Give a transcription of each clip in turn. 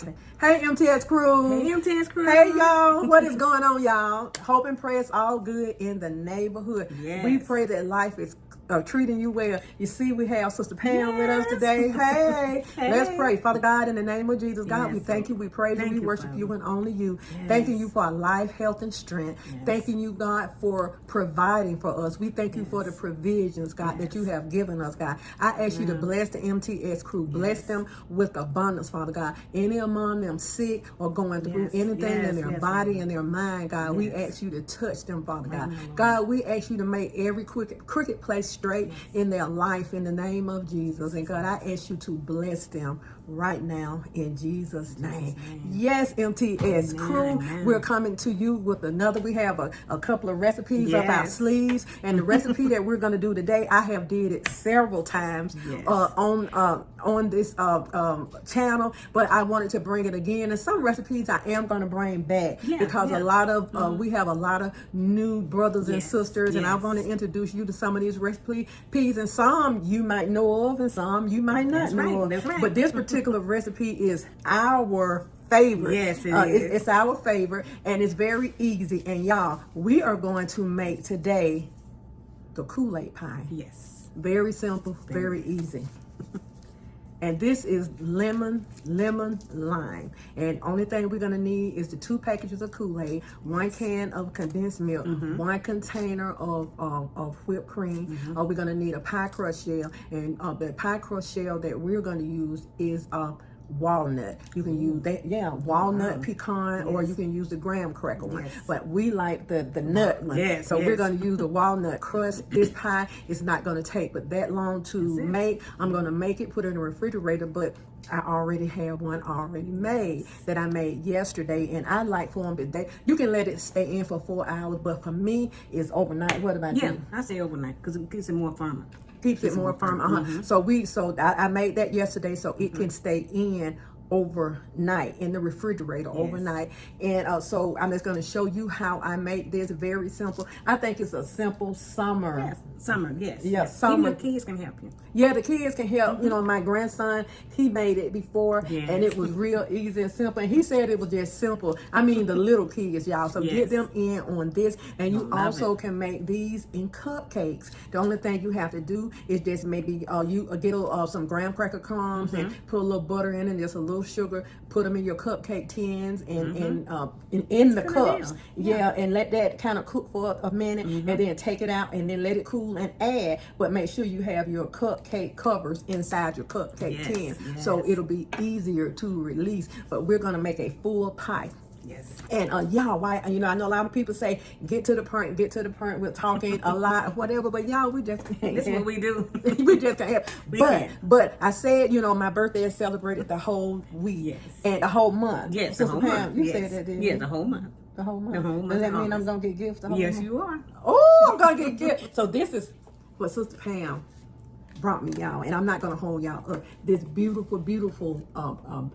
Okay. Hey, MTS crew. Hey, MTS crew. Hey, y'all. What is going on, y'all? Hope and pray it's all good in the neighborhood. Yes. We pray that life is treating you well. You see, we have Sister Pam with us today. Hey, let's pray. Father God, in the name of Jesus, God, we thank you, we praise you, we worship you and only you. Thanking you for our life, health, and strength. Thanking you, God, for providing for us. We thank you for the provisions, God, that you have given us, God. I ask you to bless the MTS crew. Bless them with abundance, Father God. Any among them sick or going through anything in their body and their mind, God, we ask you to touch them, Father God. God, we ask you to make every crooked place straight in their life in the name of Jesus. And God, I ask you to bless them right now in Jesus' name. Yes, MTS crew, we're coming to you with another. We have a couple of recipes up our sleeves, and the recipe that we're going to do today, I have did it several times on this channel, but I wanted to bring it again. And some recipes I am going to bring back because a lot of we have a lot of new brothers and sisters, and I want to introduce you to some of these recipes, and some you might know of and some you might not know of. But this particular recipe is our favorite. Yes, it is. It's our favorite, and it's very easy. And y'all, we are going to make today the Kool-Aid pie. Yes. Very simple, very easy. And this is lemon, lime. And only thing we're gonna need is the 2 packages of Kool-Aid, 1 can of condensed milk, 1 container of whipped cream. We're gonna need a pie crust shell, and the pie crust shell that we're gonna use is walnut. You can use that, walnut, pecan, or you can use the graham cracker one. But we like the nut one. So we're going to use the walnut crust. This pie is not going to take but that long to make. I'm going to make it, put it in the refrigerator, but I already have one already made that I made yesterday, and I like for them today. You can let it stay in for 4 hours, but for me, it's overnight. What about you? I say overnight because it keeps it more firmer. Keeps it more firm. So I made that yesterday so it can stay in overnight in the refrigerator overnight. And so I'm just going to show you how I make this. Very simple. I think it's a simple summer. Summer. Summer. Even the kids can help you. Yeah, the kids can help. You know, my grandson, he made it before, and it was real easy and simple. And he said it was just simple. I mean, the little kids, y'all. So get them in on this. And you also can make these in cupcakes. The only thing you have to do is just maybe you get some graham cracker crumbs and put a little butter in and just a little sugar. Put them in your cupcake tins and in the cups. And let that kind of cook for a minute, and then take it out and then let it cool and add. But make sure you have your cupcake covers inside your cupcake tin, so it'll be easier to release. But we're gonna make a full pie. And y'all, why, I know a lot of people say get to the point. We're talking a lot, whatever, but y'all, we just can't. That's what we do. We just can't. But I said, my birthday is celebrated the whole week and the whole month. Yes, the whole month. You said that, didn't you? Yeah, the whole month. The whole month. Does that mean I'm gonna get gifts the whole month? Yes, you are. Oh, I'm gonna get gifts. So this is what Sister Pam brought me, y'all, and I'm not gonna hold y'all up. This beautiful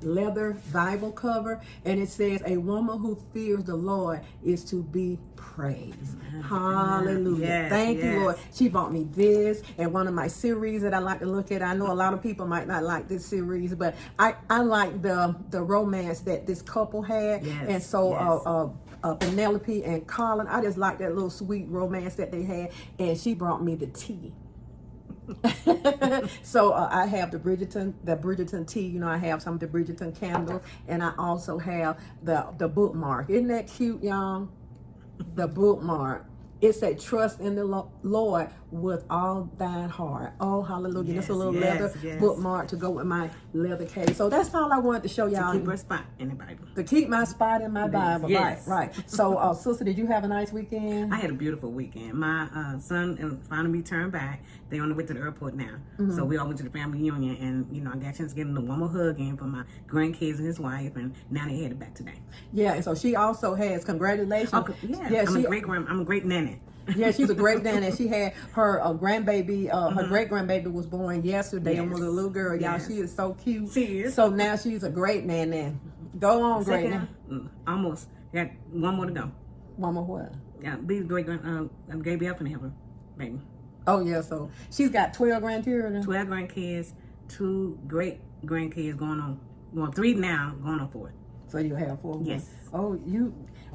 leather Bible cover, and it says, "A woman who fears the Lord is to be praised." Hallelujah. Thank you, Lord. She bought me this and one of my series that I like to look at. I know a lot of people might not like this series, but I like the romance that this couple had, and so Penelope and Colin, I just like that little sweet romance that they had, and she brought me the tea. So I have the Bridgerton tea. I have some of the Bridgerton candles, and I also have the bookmark. Isn't that cute, y'all? The bookmark. It said, "Trust in the Lord with all thine heart." Oh, hallelujah. That's a little leather bookmark to go with my leather case. So that's all I wanted to show y'all. To keep her spot in the Bible. To keep my spot in my Bible. Right. So, sister, did you have a nice weekend? I had a beautiful weekend. My son finally returned back. They're on the way to the airport now. So we all went to the family reunion, and, I got a chance to get him one more hug in for my grandkids and his wife, and now they headed back today. Yeah, and so she also has, congratulations. I'm a great nanny. Yeah, she's a great nanny. She had her grandbaby, her great grandbaby was born yesterday, and was a little girl. Y'all, she is so cute. She is. So now she's a great nanny. Go on, great nanny. Almost. Got one more to go. One more what? Yeah, be great baby up and have her baby. Oh yeah, so she's got 12 grandchildren. 12 grandkids, 2 great grandkids going on Well, 3 now, going on 4. So you have 4 more. Yes. Oh,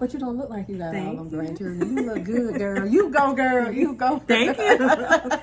but you don't look like you got all Thank them you. grandchildren. You look good, girl. You go, girl. You go. Thank you.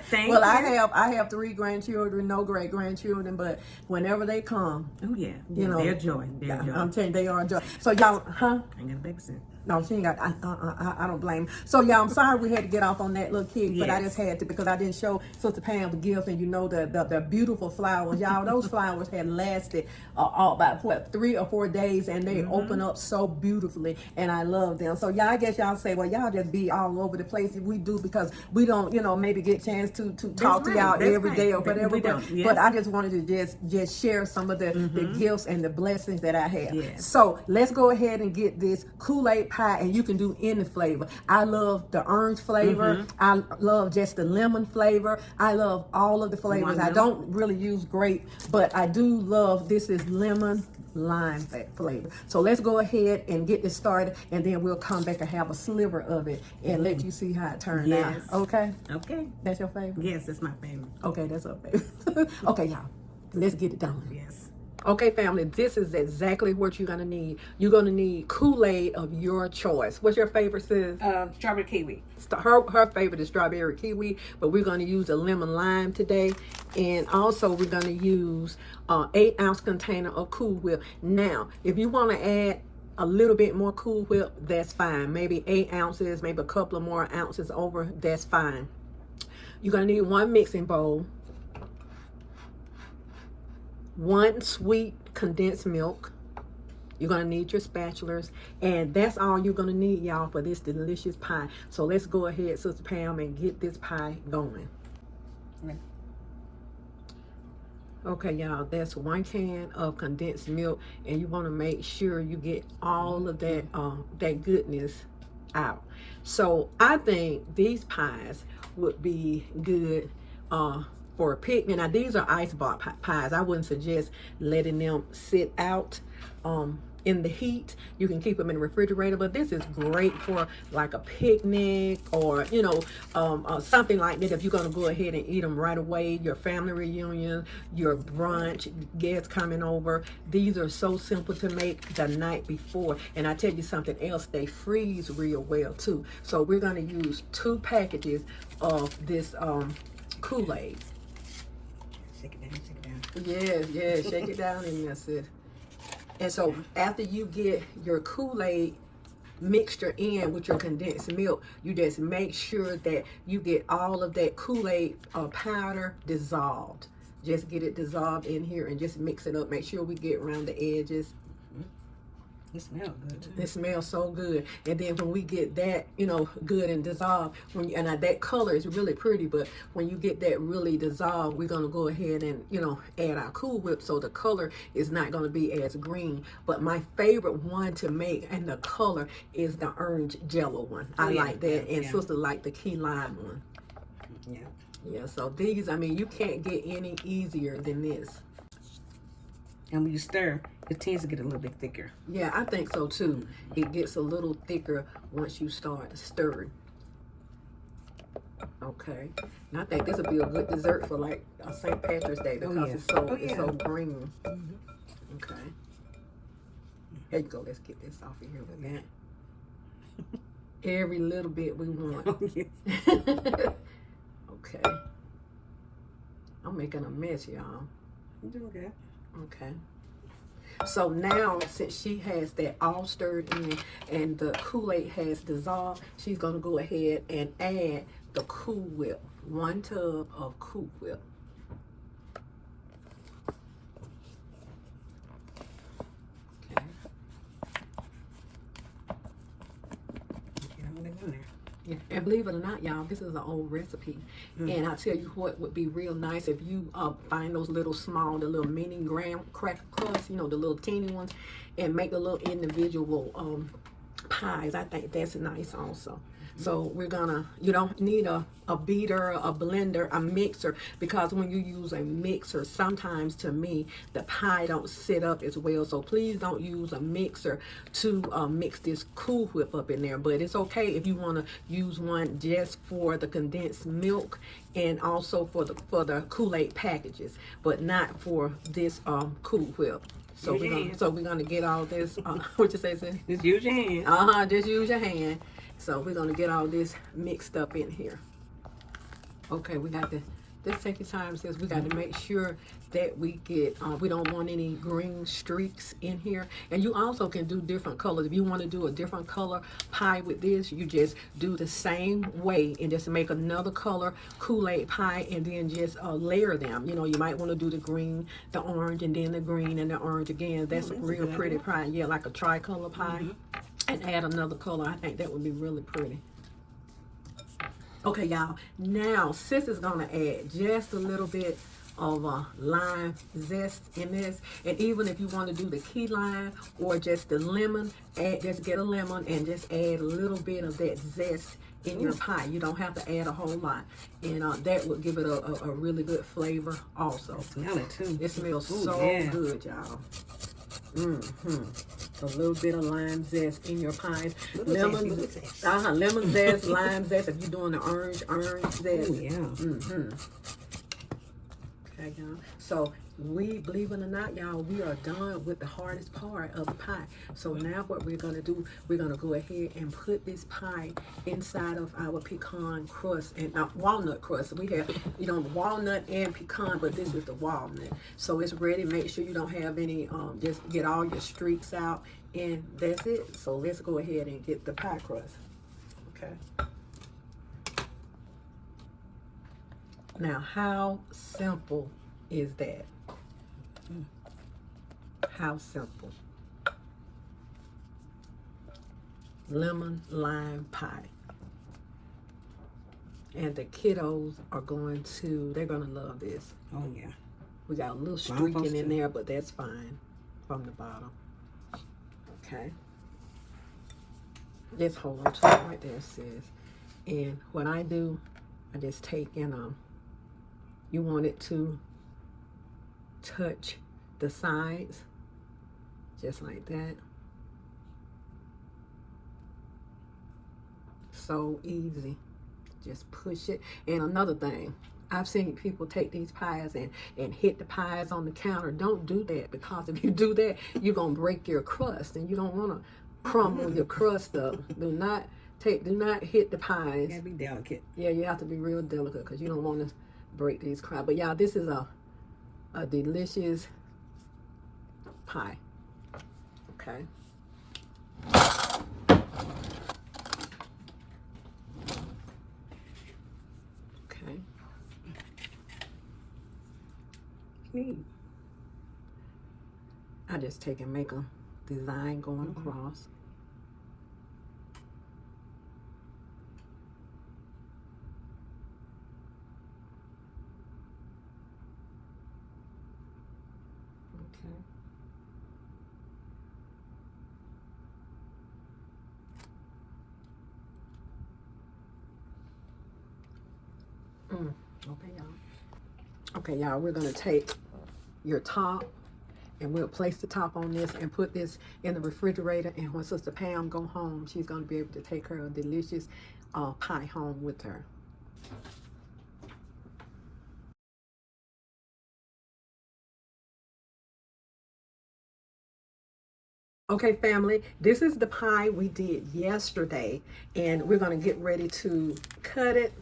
Thank Well, you. I have 3 grandchildren, no great grandchildren, but whenever they come, Oh yeah. you know, they're joy. They're joy. I'm telling you, they are joy. So y'all, huh? I ain't got a babysit. No, she ain't got. I don't blame. So y'all, I'm sorry we had to get off on that little kick, but I just had to because I didn't show Sister Pam the gift, and you know the beautiful flowers, y'all. Those flowers had lasted about what 3 or 4 days, and they open up so beautifully, and I love them. So y'all, I guess y'all say, well, y'all just be all over the place if we do because we don't, maybe get a chance to talk to y'all every day or whatever. But I just wanted to just share some of the gifts and the blessings that I have. Yes. So let's go ahead and get this Kool-Aid pie, and you can do any flavor. I love the orange flavor. I love just the lemon flavor. I love all of the flavors. I don't really use grape, but I do love this is lemon lime flavor. So let's go ahead and get this started, and then we'll come back and have a sliver of it and let you see how it turned out. Okay? Okay. That's your favorite? Yes, that's my favorite. Okay, that's our favorite. Okay, y'all. Let's get it done. Yes. Okay, family, this is exactly what you're going to need. You're going to need Kool-Aid of your choice. What's your favorite, sis? Strawberry kiwi. Her favorite is strawberry kiwi, but we're going to use a lemon lime today. And also, we're going to use an 8-ounce container of Cool Whip. Now, if you want to add a little bit more Cool Whip, that's fine. Maybe 8 ounces, maybe a couple of more ounces over, that's fine. You're going to need 1 mixing bowl, 1 sweet condensed milk. You're going to need your spatulas, and that's all you're going to need, y'all, for this delicious pie. So let's go ahead, Sister Pam, and get this pie going. Okay, y'all, that's 1 can of condensed milk, and you want to make sure you get all of that that goodness out. So I think these pies would be good for a picnic. Now these are ice box pies. I wouldn't suggest letting them sit out in the heat. You can keep them in the refrigerator, but this is great for like a picnic or something like that. If you're going to go ahead and eat them right away, your family reunion, your brunch, guests coming over, these are so simple to make the night before. And I tell you something else, they freeze real well too. So we're going to use 2 packages of this Kool-Aid. Shake it down. Yes, shake it down in there, sis. And so after you get your Kool-Aid mixture in with your condensed milk, you just make sure that you get all of that Kool-Aid powder dissolved. Just get it dissolved in here and just mix it up. Make sure we get around the edges. It smells good too. It smells so good. And then when we get that, good and dissolved, that color is really pretty, but when you get that really dissolved, we're gonna go ahead and add our Cool Whip, so the color is not gonna be as green. But my favorite one to make and the color is the orange jello one. I like that, and sister like the key lime one. Yeah. So these, you can't get any easier than this. And when you stir, it tends to get a little bit thicker. Yeah, I think so too. It gets a little thicker once you start stirring. Okay. And I think this would be a good dessert for like a St. Patrick's Day because it's so green. Okay. Here you go. Let's get this off of here with that. Every little bit we want. Okay. I'm making a mess, y'all. You're doing good. Okay. So now, since she has that all stirred in and the Kool-Aid has dissolved, she's going to go ahead and add the Cool Whip. 1 tub of Cool Whip. Okay. Yeah. And believe it or not, y'all, this is an old recipe. And I'll tell you what would be real nice if you find those little small, the little mini graham cracker crusts, the little teeny ones, and make the little individual pies. I think that's nice also. So we're gonna, you don't need a beater, a blender, a mixer, because when you use a mixer, sometimes to me, the pie don't sit up as well. So please don't use a mixer to mix this Cool Whip up in there. But it's okay if you wanna use one just for the condensed milk and also for the Kool-Aid packages, but not for this Cool Whip. So use we're gonna get all this. What you say, sis? Just use your hand. Just use your hand. So we're gonna get all this mixed up in here. Okay, we got to just take your time, sis. We got to make sure that we get, we don't want any green streaks in here. And you also can do different colors. If you want to do a different color pie with this, you just do the same way and just make another color Kool-Aid pie and then just layer them. You know, you might want to do the green, the orange, and then the green and the orange again. That's a real pretty pie. Yeah, like a tricolor pie. And add another color. I think that would be really pretty. Okay, y'all. Now, sis is going to add just a little bit of lime zest in this. And even if you want to do the key lime or just the lemon, just get a lemon and just add a little bit of that zest in your pie. You don't have to add a whole lot. And that would give it a really good flavor also. Smell it too. It smells good, y'all. A little bit of lime zest in your pies. Lemon zest, lime zest. If you're doing the orange zest. Oh yeah. Okay, y'all. So we, believe it or not, y'all, we are done with the hardest part of the pie. So now what we're gonna do, we're gonna go ahead and put this pie inside of our pecan crust and walnut crust. We have, you know, walnut and pecan, but this is the walnut. So it's ready. Make sure you don't have any, just get all your streaks out, and that's it. So let's go ahead and get the pie crust. Okay. Now, how simple is that? How simple. Lemon lime pie. And the kiddos are they're going to love this. Oh, yeah. We got a little streaking in there, but that's fine from the bottom. Okay. Just hold on to it right there, sis. And what I do, I just take in, you want it to touch the sides, just like that. So easy. Just push it. And another thing, I've seen people take these pies and hit the pies on the counter. Don't do that, because if you do that, you're going to break your crust, and you don't want to crumble your crust up. Do not hit the pies. You gotta be delicate. Yeah, you have to be real delicate, because you don't want to break these crabs. But y'all, this is a delicious pie. Okay. Okay. Neat. I just take and make a design going across. Okay, y'all, we're going to take your top and we'll place the top on this and put this in the refrigerator. And when Sister Pam go home, she's going to be able to take her delicious pie home with her. Okay, family, this is the pie we did yesterday, and we're going to get ready to cut it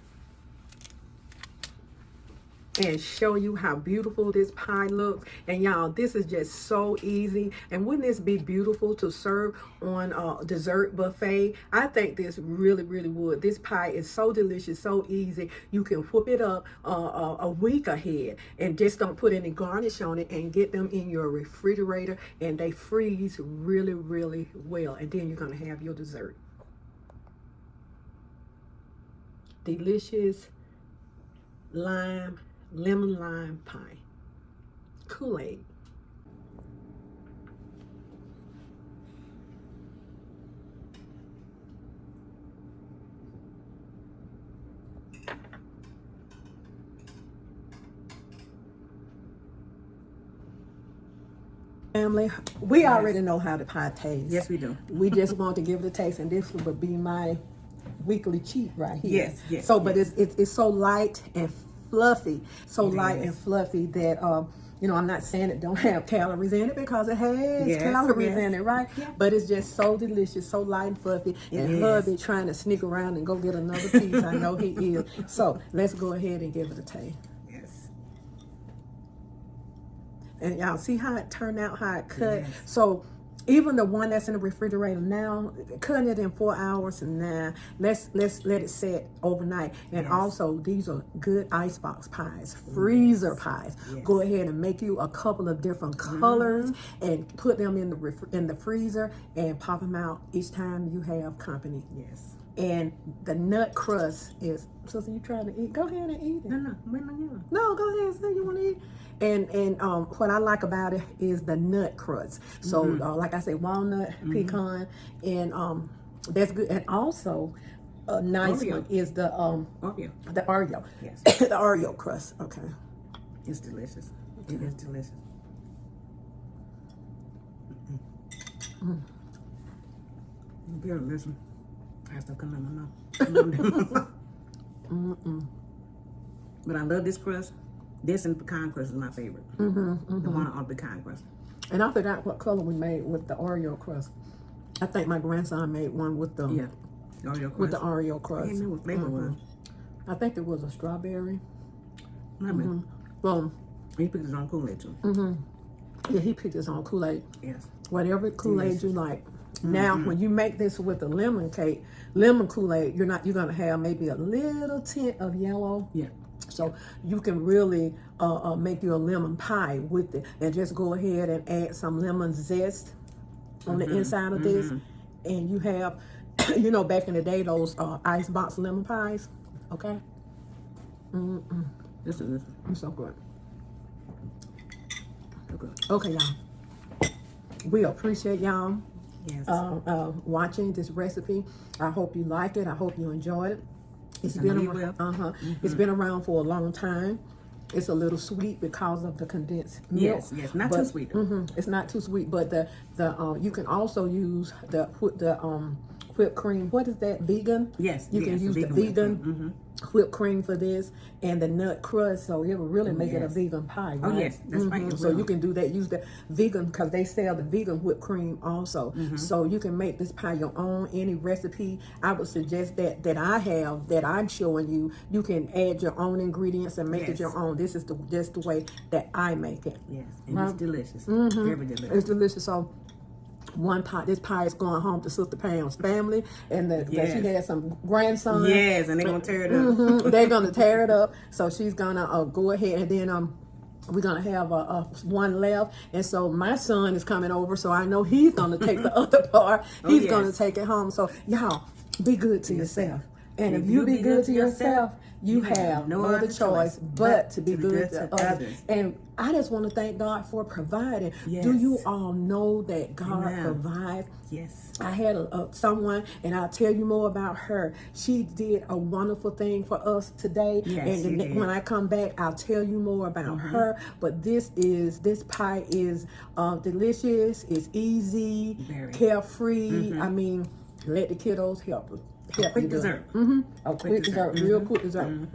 and show you how beautiful this pie looks. And y'all, this is just so easy. And wouldn't this be beautiful to serve on a dessert buffet? I think this really, really would. This pie is so delicious, so easy. You can whip it up a week ahead and just don't put any garnish on it, and get them in your refrigerator, and they freeze really, really well. And then you're going to have your dessert. Delicious lemon lime pie. Kool-Aid. Family, we already know how the pie tastes. Yes, we do. We just want to give it a taste, and this would be my weekly cheat right here. Yes. So, but it's so light and fluffy, so light and fluffy that You know, I'm not saying it don't have calories in it, because it has calories in it, right? Yeah. But it's just so delicious, so light and fluffy. And hubby trying to sneak around and go get another piece. I know he is. So let's go ahead and give it a taste. Yes. And y'all see how it turned out, how it cut. Yes. So even the one that's in the refrigerator now, cutting it in 4 hours, and now let's let it set overnight. And also, these are good icebox pies, freezer pies. Yes. Go ahead and make you a couple of different colors and put them in the freezer and pop them out each time you have company. Yes. And the nut crust is, Sister, you trying to eat? Go ahead and eat it. No, go ahead and say you want to eat. And what I like about it is the nut crust. So like I said, walnut, pecan, and that's good. And also a nice one is the Oreo. Yes. The Oreo crust. Okay. It's delicious. It is delicious. Very delicious. I have stuff coming out my mouth. But I love this crust. This and pecan crust is my favorite. The one on pecan crust. And I forgot what color we made with the Oreo crust. I think my grandson made one with the Oreo crust. With the Oreo crust. I didn't know what flavor it was. I think it was a strawberry. Well, he picked his own Kool-Aid too. Yeah, he picked his own Kool-Aid. Yes. Whatever Kool-Aid you like. Now, when you make this with the lemon Kool-Aid, you're gonna have maybe a little tint of yellow. Yeah. So you can really make you a lemon pie with it, and just go ahead and add some lemon zest on the inside of this, and you have, you know, back in the day, those icebox lemon pies. Okay. This is it's so good. Okay, y'all. We appreciate y'all. Yes. Watching this recipe. I hope you like it. I hope you enjoyed it. It's been around, it's been around for a long time. It's a little sweet because of the condensed milk. Yes, not too sweet. It's not too sweet, but the you can also use the whipped cream. What is that? Vegan? Yes. You can use the vegan whipped cream for this, and the nut crust, so it will really make it a vegan pie, right? Oh yes, that's right. So you can do that. Use the vegan, because they sell the vegan whipped cream also. So you can make this pie your own. Any recipe I would suggest that I have, that I'm showing you, you can add your own ingredients and make it your own. This is just the way that I make it. Yes, and it's delicious. Very delicious. It's delicious. So this pie is going home to Sister Pam's family, and she had some grandsons. Yes, and they're gonna tear it up. They're gonna tear it up. So she's gonna go ahead, and then we're gonna have one left, and so my son is coming over, so I know he's gonna take the other part. He's gonna take it home. So y'all, be good to yourself, and if you be good to yourself, you have no other choice but to be good to others. And I just want to thank God for providing. Yes. Do you all know that God provides? Yes. I had someone, and I'll tell you more about her. She did a wonderful thing for us today. Yes, and when I come back, I'll tell you more about her. But this pie is delicious. It's easy, carefree. I mean, let the kiddos help. Quick dessert. A quick dessert, real quick dessert.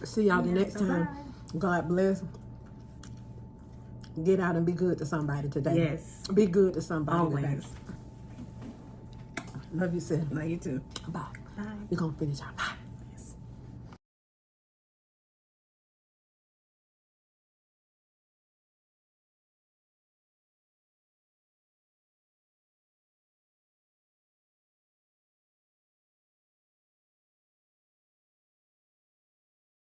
See y'all the next time. God bless. Get out and be good to somebody today. Yes. Be good to somebody today. Love you, sis. Love you too. Bye. We're going to finish our pie.